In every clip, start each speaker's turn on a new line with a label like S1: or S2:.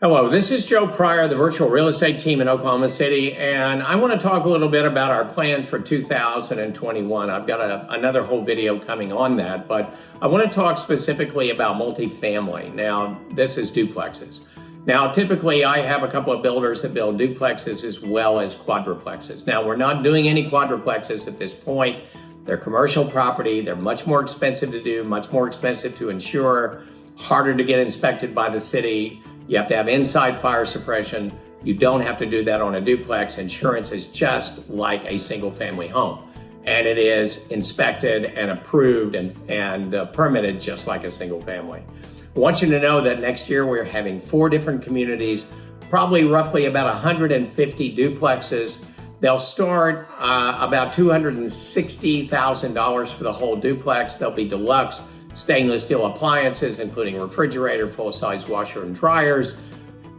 S1: Hello, this is Joe Pryor, the virtual real estate team in Oklahoma City, and I want to talk a little bit about our plans for 2021. I've got another whole video coming on that, but I want to talk specifically about multifamily. Now, this is duplexes. Now, typically, I have a couple of builders that build duplexes as well as quadruplexes. Now, we're not doing any quadruplexes at this point. They're commercial property. They're much more expensive to do, much more expensive to insure, harder to get inspected by the city. You have to have inside fire suppression. You don't have to do that on a duplex. Insurance is just like a single family home. And it is inspected and approved and permitted just like a single family. I want you to know that next year we're having 4 different communities, probably roughly about 150 duplexes. They'll start about $260,000 for the whole duplex. They'll be deluxe stainless steel appliances, including refrigerator, full-size washer and dryers,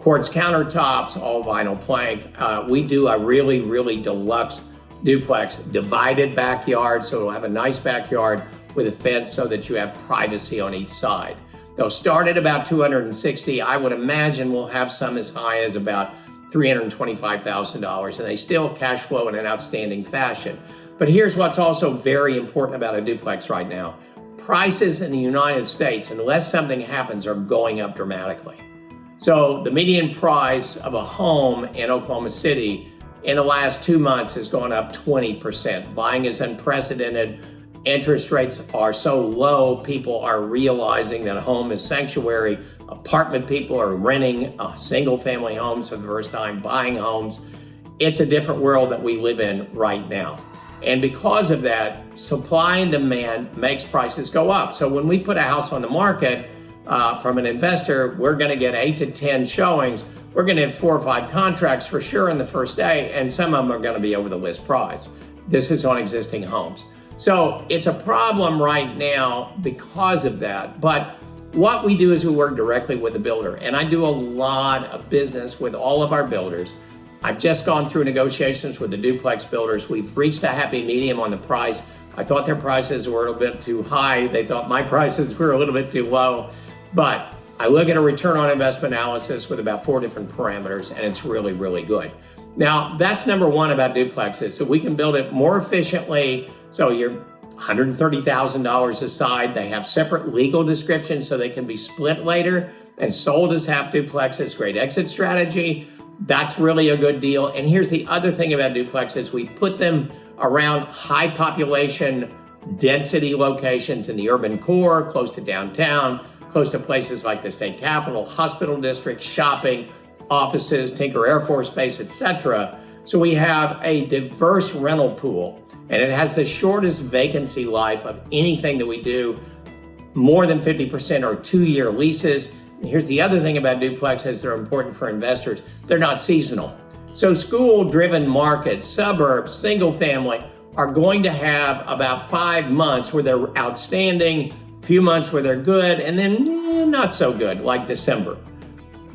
S1: quartz countertops, all vinyl plank. We do a really deluxe duplex, divided backyard, so it'll have a nice backyard with a fence so that you have privacy on each side. They'll start at about $260,000. I would imagine we'll have some as high as about $325,000, and they still cash flow in an outstanding fashion. But here's what's also very important about a duplex right now. Prices in the United States, unless something happens, are going up dramatically. So the median price of a home in Oklahoma City in the last 2 months has gone up 20%. Buying is unprecedented. Interest rates are so low, people are realizing that a home is sanctuary. Apartment people are renting single family homes for the first time, buying homes. It's a different world that we live in right now. And because of that, supply and demand makes prices go up. So when we put a house on the market from an investor, we're going to get 8 to 10 showings. We're going to have 4 or 5 contracts for sure in the first day, and some of them are going to be over the list price. This is on existing homes. So it's a problem right now because of that. But what we do is we work directly with the builder, and I do a lot of business with all of our builders. I've just gone through negotiations with the duplex builders. We've reached a happy medium on the price. I thought their prices were a little bit too high. They thought my prices were a little bit too low. But I look at a return on investment analysis with about 4 different parameters, and it's really good. Now, that's number one about duplexes. So we can build it more efficiently. So you're $130,000 aside. They have separate legal descriptions so they can be split later and sold as half duplexes. Great exit strategy. That's really a good deal. And here's the other thing about duplexes. We put them around high population density locations in the urban core, close to downtown, close to places like the state capitol, hospital district, shopping, offices, Tinker Air Force Base, etc. So we have a diverse rental pool, and it has the shortest vacancy life of anything that we do, more than 50% are 2-year leases. Here's the other thing about duplexes that are important for investors. They're not seasonal. So school-driven markets, suburbs, single family are going to have about 5 months where they're outstanding, a few months where they're good, and then not so good, like December.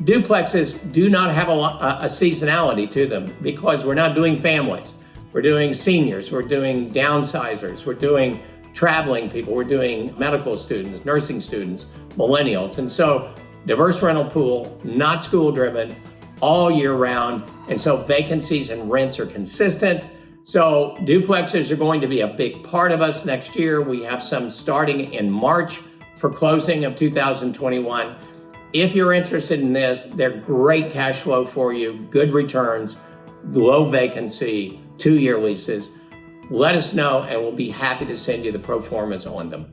S1: Duplexes do not have a seasonality to them because we're not doing families. We're doing seniors, we're doing downsizers, we're doing traveling people, we're doing medical students, nursing students, millennials. And so diverse rental pool, not school driven, all year round. And so vacancies and rents are consistent. So duplexes are going to be a big part of us next year. We have some starting in March for closing of 2021. If you're interested in this, they're great cash flow for you, good returns, low vacancy, 2-year leases. Let us know and we'll be happy to send you the pro formas on them.